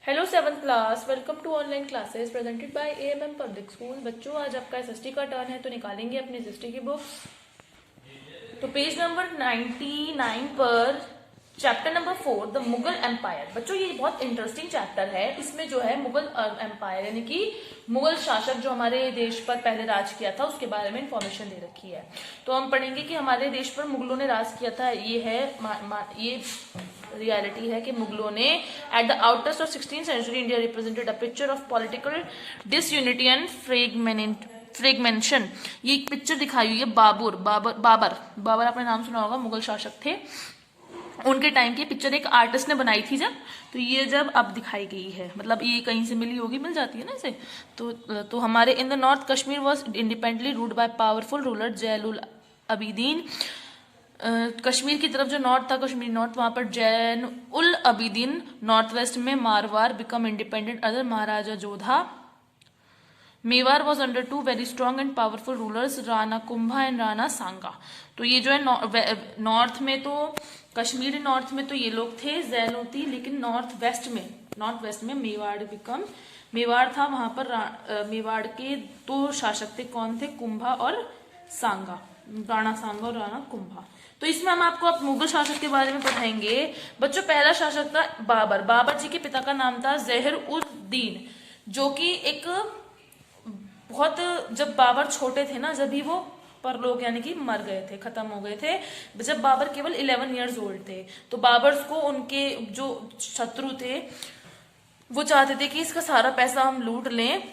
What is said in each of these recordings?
Hello seventh class, welcome to online classes presented by AMM public school. बच्चों, आज आपका SST का turn है, तो निकालेंगे अपनी एसएसटी की बुक्स। तो पेज नंबर 99 पर chapter number 4 the Mughal empire. बच्चों, ये बहुत इंटरेस्टिंग चैप्टर है। इसमें जो है मुगल एम्पायर यानी कि मुगल शासक जो हमारे देश पर पहले राज किया था उसके बारे में इंफॉर्मेशन दे रखी है। तो हम पढ़ेंगे कि हमारे देश पर मुगलों ने राज किया था। ये है ये रियलिटी है कि मुगलों ने at the outers of 16th century India represented a picture of political disunity and fragmentation. ये एक पिक्चर दिखाई हुई है बाबर आपने नाम सुना होगा, मुगल शासक थे। उनके टाइम की पिक्चर एक आर्टिस्ट ने बनाई थी जब अब दिखाई गई है। मतलब ये कहीं से मिली होगी, मिल जाती है ना इसे। तो हमारे in the north Kashmir was independently ruled by powerful ruler Zainul Abidin. Kashmir की तरफ जो नॉर्थ था, कश्मीर नॉर्थ, वहां पर जैन उल अबीदीन। नॉर्थ वेस्ट में Marwar became independent under Maharaja Jodha. Mewar was under two very strong and powerful rulers, Rana Kumbha and Rana Sanga. तो ये जो है नॉर्थ में तो कश्मीर नॉर्थ में तो ये लोग थे जैनोती, लेकिन नॉर्थ वेस्ट में मेवाड़ था। वहां पर मेवाड़ के दो शासक थे। कौन थे? कुंभा और सांगा, राणा सांगा और राणा कुंभा। तो इसमें हम आपको अब मुगल शासक के बारे में पढ़ाएंगे। बच्चों, पहला शासक था बाबर जी के पिता का नाम था जहर उद दीन, जो कि एक बहुत, जब बाबर छोटे थे ना, जब भी वो परलोक यानी कि मर गए थे, खत्म हो गए थे, जब बाबर केवल 11 ईयर्स ओल्ड थे। तो बाबर को उनके जो शत्रु थे वो चाहते थे कि इसका सारा पैसा हम लूट लें,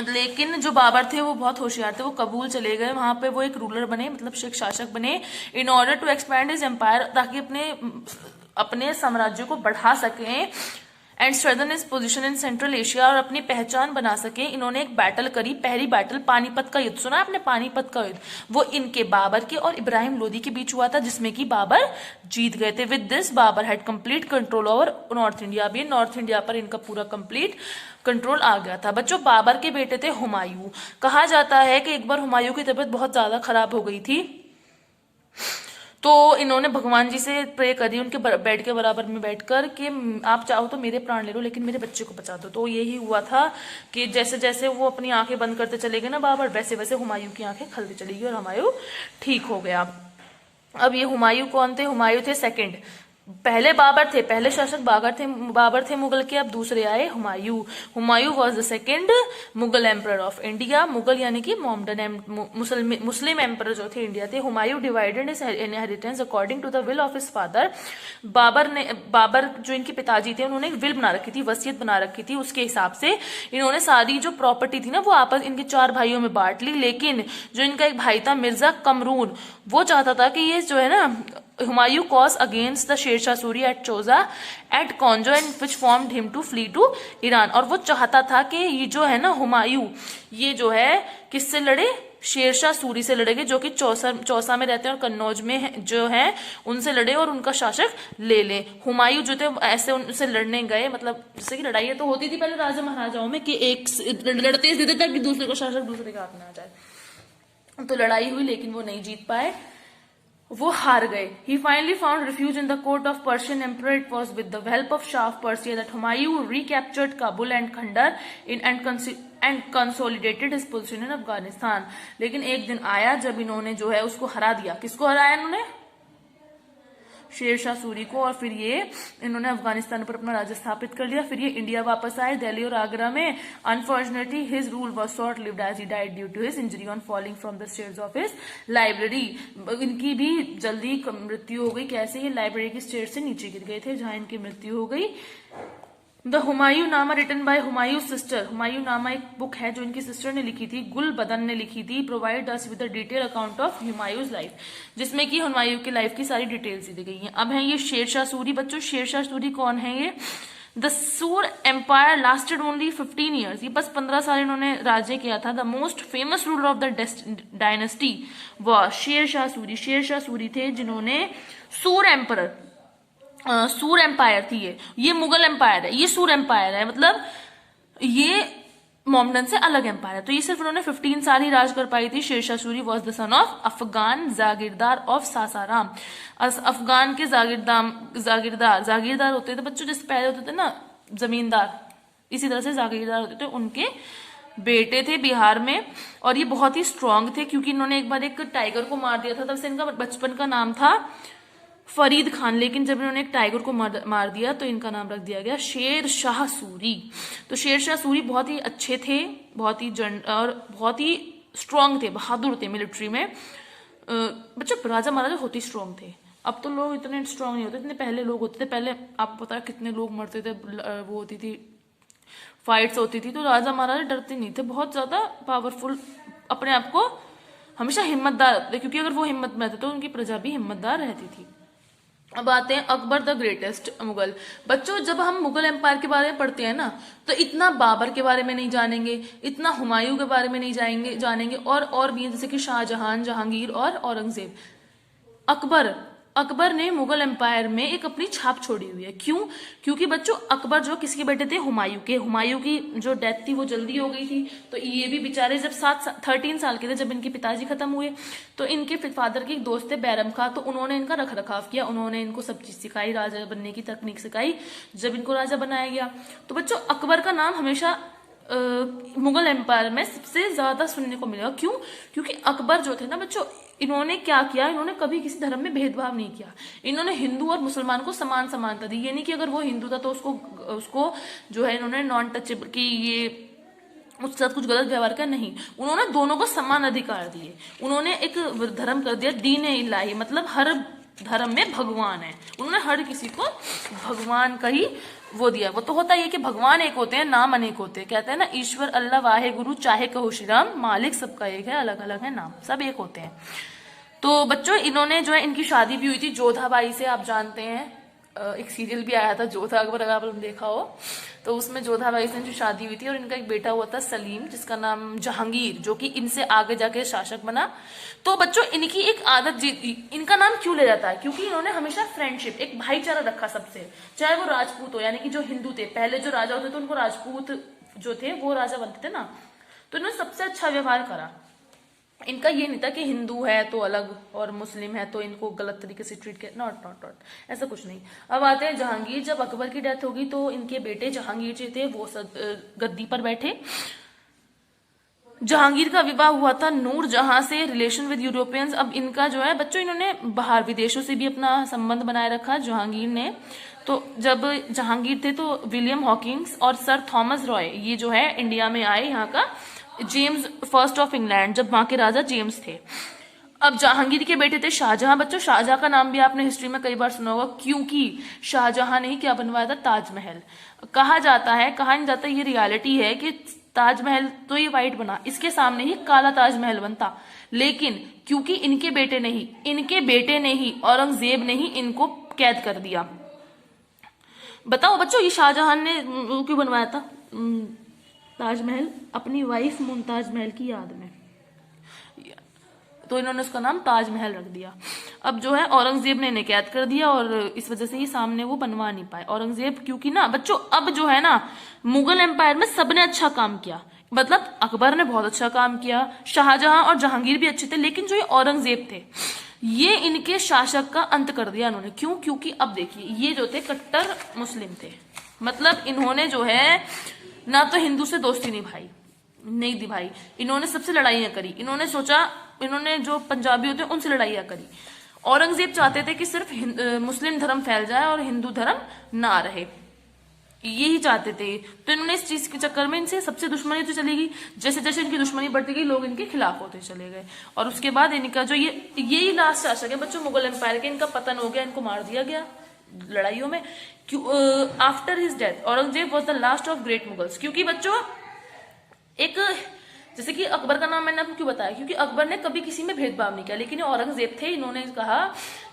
लेकिन जो बाबर थे वो बहुत होशियार थे। वो कबूल चले गए, वहां पे वो एक रूलर बने, मतलब एक शासक बने, in order to expand his empire, ताकि अपने साम्राज्य को बढ़ा सकें and strengthen his position in central Asia, और अपनी पहचान बना सके। इन्होंने एक बैटल करी, पहली बैटल पानीपत का युद्ध। सुना आपने पानीपत का युद्ध? वो इनके बाबर के और इब्राहिम लोदी के बीच हुआ था, जिसमें कि बाबर जीत गए थे। With this Babur had complete control over north India. भी नॉर्थ इंडिया पर इनका पूरा कंप्लीट कंट्रोल आ गया था। बच्चों, बाबर के बेटे थे हुमायूं। कहा जाता है कि एक बार हुमायूं की तबीयत बहुत ज्यादा खराब हो गई थी, तो इन्होंने भगवान जी से प्रे करी, उनके बेड के बराबर में बैठकर, कि आप चाहो तो मेरे प्राण ले लो, लेकिन मेरे बच्चे को बचा दो। तो यही हुआ था कि जैसे जैसे वो अपनी आंखें बंद करते चले गए ना बाबर, वैसे वैसे हुमायूं की आंखें खुलती चली गई और हुमायूं ठीक हो गया। अब ये हुमायूं कौन थे? हुमायूं थे सेकंड। पहले बाबर थे, पहले शासक बाबर थे मुगल के, अब दूसरे आए Humayun. Humayun was the second Mughal emperor of India. Mughal यानी कि मोमडन मुस्लिम एम्पर जो थे इंडिया थे। Humayun divided his inheritance according to the will of his father. Babur जो इनके पिताजी थे, उन्होंने एक विल बना रखी थी, वसीयत बना रखी थी। उसके हिसाब से इन्होंने सारी जो प्रॉपर्टी थी ना वो आपस इनके 4 भाइयों में बांट ली। लेकिन जो इनका एक भाई था मिर्जा कमरून, वो चाहता था कि ये जो है ना, Humayun cause against the Sher Shah Suri at Chausa at Kannauj and which forced him to flee to Iran. और वो चाहता था कि ये जो है ना हुमायूं, ये जो है किससे लड़े? शेरशाह सूरी से लड़ेंगे, जो कि चौसा में रहते हैं और कन्नौज में जो है उनसे लड़े और उनका शासक ले ले। हुमायूं जो थे ऐसे उनसे लड़ने गए, मतलब जैसे कि लड़ाई तो होती थी पहले राजा महाराजाओं में कि एक लड़ते थे ताकि दूसरे को शासक दूसरे के हाथ में आ जाए। तो लड़ाई हुई लेकिन वो नहीं जीत पाए, वो हार गए। He finally found refuge in the court of Persian emperor. It was with the help of Shah of Persia that Humayun recaptured Kabul and Kandahar and consolidated his position in Afghanistan. लेकिन एक दिन आया जब इन्होंने जो है उसको हरा दिया। किसको हराया इन्होंने? शेरशाह सूरी को। और फिर ये इन्होंने अफगानिस्तान पर अपना राज्य स्थापित कर लिया। फिर ये इंडिया वापस आए, दिल्ली और आगरा में। Unfortunately his rule was short lived as he died due to his injury on falling from the stairs of his library. इनकी भी जल्दी मृत्यु हो गई। कैसे? ये लाइब्रेरी की स्टेयर से नीचे गिर गए थे, जहां इनकी मृत्यु हो गई। The Humayun Nama written by Humayun sister. Humayun Nama एक बुक है जो इनकी सिस्टर ने लिखी थी, गुल बदन ने लिखी थी। Provide us with a detail account of Humayun's life, जिसमें कि हुमायूं की लाइफ की सारी डिटेल्स दी गई हैं। अब है ये शेरशाह सूरी। बच्चों, शेरशाह सूरी कौन है? ये द सूर एम्पायर लास्टेड ओनली 15 ईयर्स। ये बस 15 साल इन्होंने राज्य किया था। The most famous ruler of the dynasty वह शेरशाह सूरी। शेरशाह सूरी थे जिन्होंने सूर एम्पायर थी। ये मुगल एम्पायर है, ये सूर एम्पायर है, मतलब ये मोमडन से अलग एम्पायर है। तो ये सिर्फ उन्होंने 15 साल ही राज कर पाई थी। Sher Shah Suri was the son of Afghan jagirdar of Sasaram. Afghan के जागीरदार होते थे बच्चों, जैसे पहले होते थे ना जमींदार, इसी तरह से जागीरदार होते थे, उनके बेटे थे बिहार में। और ये बहुत ही स्ट्रांग थे क्योंकि इन्होंने एक बार एक टाइगर को मार दिया था, तब से इनका बचपन का नाम था फरीद खान। लेकिन जब इन्होंने एक टाइगर को मार दिया तो इनका नाम रख दिया गया शेर शाह सूरी। तो शेर शाह सूरी बहुत ही अच्छे थे, बहुत ही और बहुत ही स्ट्रांग थे, बहादुर थे मिलिट्री में। बच्चों राजा महाराजा होती स्ट्रांग थे, अब तो लोग इतने स्ट्रांग नहीं होते, इतने पहले लोग होते थे। पहले आपको पता है कितने लोग मरते थे, वो होती थी फाइट्स होती थी, तो राजा महाराजा डरते नहीं थे, बहुत ज्यादा पावरफुल, अपने आप को हमेशा हिम्मतदार रखते थे, क्योंकि अगर वो हिम्मत में थे तो उनकी प्रजा भी हिम्मतदार रहती थी। अब आते हैं अकबर द ग्रेटेस्ट मुगल। बच्चों जब हम मुगल एम्पायर के बारे में पढ़ते हैं ना, तो इतना बाबर के बारे में नहीं जानेंगे, इतना हुमायूं के बारे में नहीं जानेंगे और भी हैं, जैसे कि शाहजहां, जहांगीर और औरंगजेब। अकबर ने मुगल एम्पायर में एक अपनी छाप छोड़ी हुई है। क्यों? क्योंकि बच्चों अकबर जो किसके बेटे थे? हुमायूं की जो डेथ थी वो जल्दी हो गई थी, तो ये भी बेचारे जब 13 साल के थे जब इनके पिताजी खत्म हुए, तो इनके फादर के एक दोस्त थे बैरम खां, तो उन्होंने इनका रख रखाव किया, उन्होंने इनको सब चीज सिखाई, राजा बनने की तकनीक सिखाई, जब इनको राजा बनाया गया। तो बच्चों अकबर का नाम हमेशा मुगल एम्पायर में सबसे ज्यादा सुनने को मिलेगा। क्यों? क्योंकि अकबर जो थे ना बच्चों, इन्होंने क्या किया, इन्होंने कभी किसी धर्म में भेदभाव नहीं किया, इन्होंने हिंदू और मुसलमान को समान समानता दी। ये नहीं कि अगर वो हिंदू था तो उसको जो है इन्होंने नॉन टचेबल की ये उसके साथ कुछ गलत व्यवहार किया, नहीं, उन्होंने दोनों को समान अधिकार दिए। उन्होंने एक धर्म कर दिया दीन इलाही, मतलब हर धर्म में भगवान है, उन्होंने हर किसी को भगवान का ही वो दिया। वो तो होता ही है कि भगवान एक होते हैं, नाम अनेक होते हैं, कहते हैं ना ईश्वर अल्लाह वाहे गुरु चाहे कहो श्री राम, मालिक सबका एक है, अलग अलग है नाम, सब एक होते हैं। तो बच्चों इन्होंने जो है, इनकी शादी भी हुई थी जोधाबाई से, आप जानते हैं एक सीरियल भी आया था जोधा अकबर, अगर आपने देखा हो, तो उसमें जोधाबाई से इनकी शादी हुई थी और इनका एक बेटा हुआ था सलीम, जिसका नाम जहांगीर, जो कि इनसे आगे जाके शासक बना। तो बच्चों इनकी एक आदत, इनका नाम क्यों ले जाता है? क्योंकि इन्होंने हमेशा फ्रेंडशिप, एक भाईचारा रखा सबसे, चाहे वो राजपूत हो, यानी कि जो हिंदू थे, पहले जो राजा होते थे उनको राजपूत जो थे वो राजा बनते थे ना, तो इन्होंने सबसे अच्छा व्यवहार करा। इनका ये नहीं था कि हिंदू है तो अलग और मुस्लिम है तो इनको गलत तरीके से ट्रीट किया, नॉट ऐसा कुछ नहीं। अब आते हैं जहांगीर। जब अकबर की डेथ होगी तो इनके बेटे जहांगीर जी थे वो गद्दी पर बैठे। जहांगीर का विवाह हुआ था नूर जहां से, रिलेशन विद यूरोपियंस। अब इनका जो है बच्चों, इन्होंने बाहर विदेशों से भी अपना संबंध बनाए रखा जहांगीर ने। तो जब जहांगीर थे तो विलियम हॉकिंस और सर थॉमस रॉय ये जो है इंडिया में आए, यहाँ का जेम्स फर्स्ट ऑफ इंग्लैंड, जब वहां के राजा जेम्स थे। अब जहांगीर के बेटे थे शाहजहां। बच्चों शाहजहां का नाम भी आपने हिस्ट्री में कई बार सुना होगा, क्योंकि शाहजहां ने ही क्या बनवाया था? ताजमहल। कहा जाता है, कहा नहीं जाता, ये रियलिटी है कि ताजमहल तो ये व्हाइट बना, इसके सामने ही काला ताजमहल बनता, लेकिन क्योंकि इनके बेटे ने ही औरंगजेब ने ही इनको कैद कर दिया। बताओ बच्चों ये शाहजहां ने क्यों बनवाया था ताजमहल? अपनी वाइफ मुमताज महल की याद में, तो इन्होंने उसका नाम ताजमहल रख दिया। अब जो है औरंगजेब ने इन्हें कैद कर दिया और इस वजह से ही सामने वो बनवा नहीं पाए औरंगजेब, क्योंकि ना बच्चों अब जो है ना मुगल एम्पायर में सबने अच्छा काम किया, मतलब अकबर ने बहुत अच्छा काम किया, शाहजहां और जहांगीर भी अच्छे थे, लेकिन जो ये औरंगजेब थे ये इनके शासक का अंत कर दिया इन्होंने। क्यों? क्योंकि अब देखिए ये जो थे कट्टर मुस्लिम थे, मतलब इन्होंने जो है ना तो हिंदू से दोस्ती नहीं भाई, इन्होंने सबसे लड़ाइयां करी, इन्होंने सोचा, इन्होंने जो पंजाबी होते हैं उनसे लड़ाइयां करी। औरंगजेब चाहते थे कि सिर्फ मुस्लिम धर्म फैल जाए और हिंदू धर्म ना रहे, यही चाहते थे। तो इन्होंने इस चीज के चक्कर में इनसे सबसे दुश्मनी तो चली गई, जैसे जैसे इनकी दुश्मनी बढ़ती गई लोग इनके खिलाफ होते चले गए, और उसके बाद इनका जो यही लास्ट शासक है बच्चों मुगल एम्पायर के, इनका पतन हो गया, इनको मार दिया गया लड़ाइयों में। After his death Aurangzeb was the last of great Mughals. क्योंकि बच्चों एक जैसे कि अकबर का नाम मैंने आपको क्यों बताया, क्योंकि अकबर ने कभी किसी में भेदभाव नहीं किया, लेकिन औरंगजेब थे, इन्होंने कहा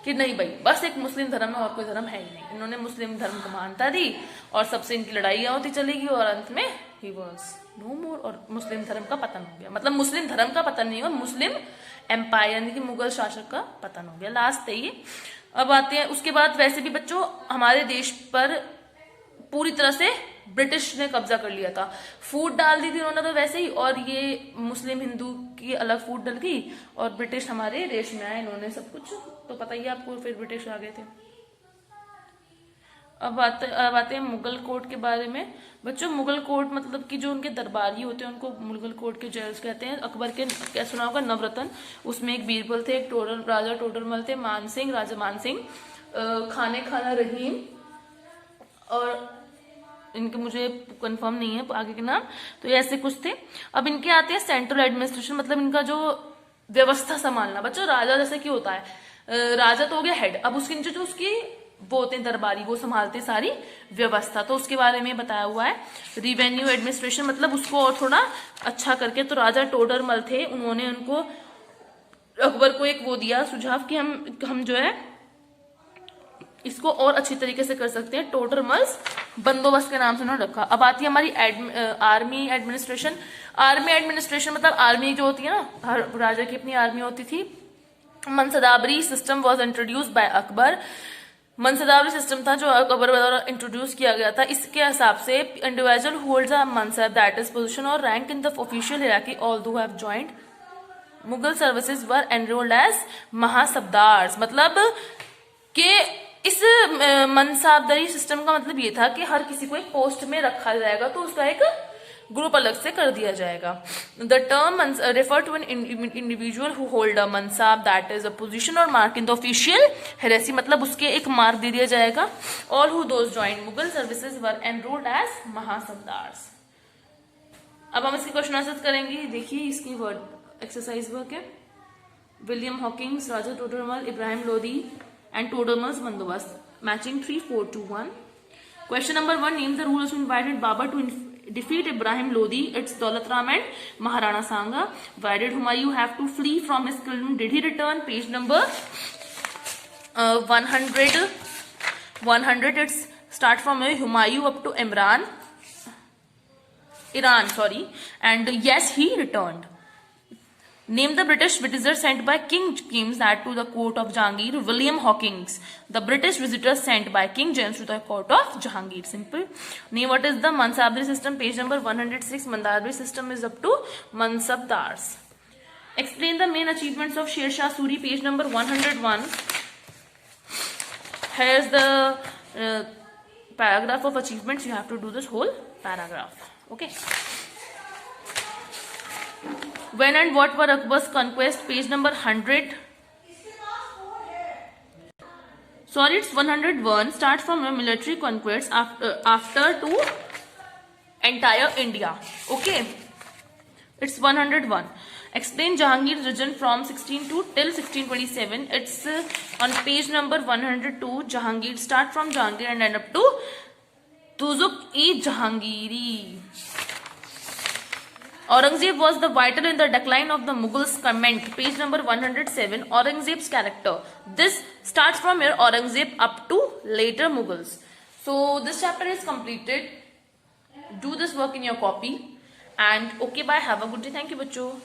कि नहीं भाई बस एक मुस्लिम धर्म है और कोई धर्म है ही नहीं, इन्होंने मुस्लिम धर्म को मान्यता दी और सबसे इनकी लड़ाइयां होती चलेगी और अंत में ही वॉज नो मोर और मुस्लिम धर्म का पतन हो गया। मतलब मुस्लिम धर्म का पतन नहीं हुआ, मुस्लिम एम्पायर यानी कि मुगल शासक का पतन हो गया, लास्ट है ये। अब आते हैं उसके बाद, वैसे भी बच्चों हमारे देश पर पूरी तरह से ब्रिटिश ने कब्जा कर लिया था, फूट डाल दी थी उन्होंने तो वैसे ही, और ये मुस्लिम हिंदू की अलग फूट डल गई और ब्रिटिश हमारे देश में आए, इन्होंने सब कुछ तो पता ही है आपको, फिर ब्रिटिश आ गए थे। अब आते हैं मुगल कोर्ट के बारे में। बच्चों मुगल कोर्ट मतलब कि जो उनके दरबारी होते हैं उनको मुगल कोर्ट के जज कहते हैं। अकबर के क्या सुना होगा, नवरत्न, उसमें एक बीरबल थे, एक राजा टोडरमल थे, मानसिंह, राजा मानसिंह, खाना रहीम, और इनके मुझे कंफर्म नहीं है आगे के नाम, तो ये ऐसे कुछ थे। अब इनके आते हैं सेंट्रल एडमिनिस्ट्रेशन, मतलब इनका जो व्यवस्था संभालना। बच्चों राजा जैसे कि होता है, राजा तो हो गया हेड, अब उसके नीचे जो उसकी वो होते हैं दरबारी, वो संभालते सारी व्यवस्था, तो उसके बारे में बताया हुआ है। रिवेन्यू एडमिनिस्ट्रेशन मतलब उसको और थोड़ा अच्छा करके, तो राजा टोडरमल थे, उन्होंने उनको अकबर को एक वो दिया सुझाव कि हम जो है इसको और अच्छी तरीके से कर सकते हैं, टोडरमल्स बंदोबस्त के नाम से उन्होंने रखा। अब आती है हमारी आर्मी एडमिनिस्ट्रेशन। आर्मी एडमिनिस्ट्रेशन मतलब आर्मी जो होती है ना, हर राजा की अपनी आर्मी होती थी। Mansabdari system was introduce by Akbar. Mansabdari system था जो अकबर द्वारा इंट्रोड्यूस किया गया था। इसके हिसाब से individual who holds a mansab that is position और rank in the official hierarchy although have joined Mughal services were enrolled as mansabdars. मतलब कि इस मनसाबदारी सिस्टम का मतलब ये था कि हर किसी को एक पोस्ट में रखा जाएगा, तो उसका एक ग्रुप अलग से कर दिया जाएगा। The term refer to an individual who hold a mansab that is a position और mark in the official hierarchy, मतलब उसके एक मार्क दे दिया जाएगा। All who those joined Mughal services were enrolled as mansabdars. अब हम इसके क्वेश्चन आंसर करेंगे। देखिए इसकी वर्ड एक्सरसाइज वर्क है। William Hawkins, Raja Todarmal, Ibrahim Lodi and Todermal's Bandobast, matching 3, 4, 2, 1. Question number 1, name the rulers who invited Babur to defeat Ibrahim Lodi. It's Daulat Ram and Maharana Sanga. Why did Humayun have to flee from his kingdom? Did he return? Page number 100. It's start from Humayun up to Iran, sorry. And yes, he returned. Name the British visitor sent by King James to the court of Jahangir. William Hawkins. The British visitor sent by King James to the court of Jahangir. Simple. Name what is the Mansabdari system. Page number 106. Mansabdari system is up to Mansabdars. Explain the main achievements of Sher Shah Suri. Page number 101. Here's the paragraph of achievements. You have to do this whole paragraph. Okay. When and what were Akbar's conquest? Page number 100. Sorry, it's 101. Start from military conquests after to entire India. Okay. It's 101. Explain Jahangir's region from 16 till 1627. It's on page number 102. Jahangir, start from Jahangir and end up to Tuzuk-e-Jahangiri. Aurangzeb was the vital in the decline of the Mughals. Comment. Page number 107. Aurangzeb's character. This starts from here, Aurangzeb up to later Mughals. So this chapter is completed. Do this work in your copy. And okay, bye. Have a good day. Thank you, bachcho.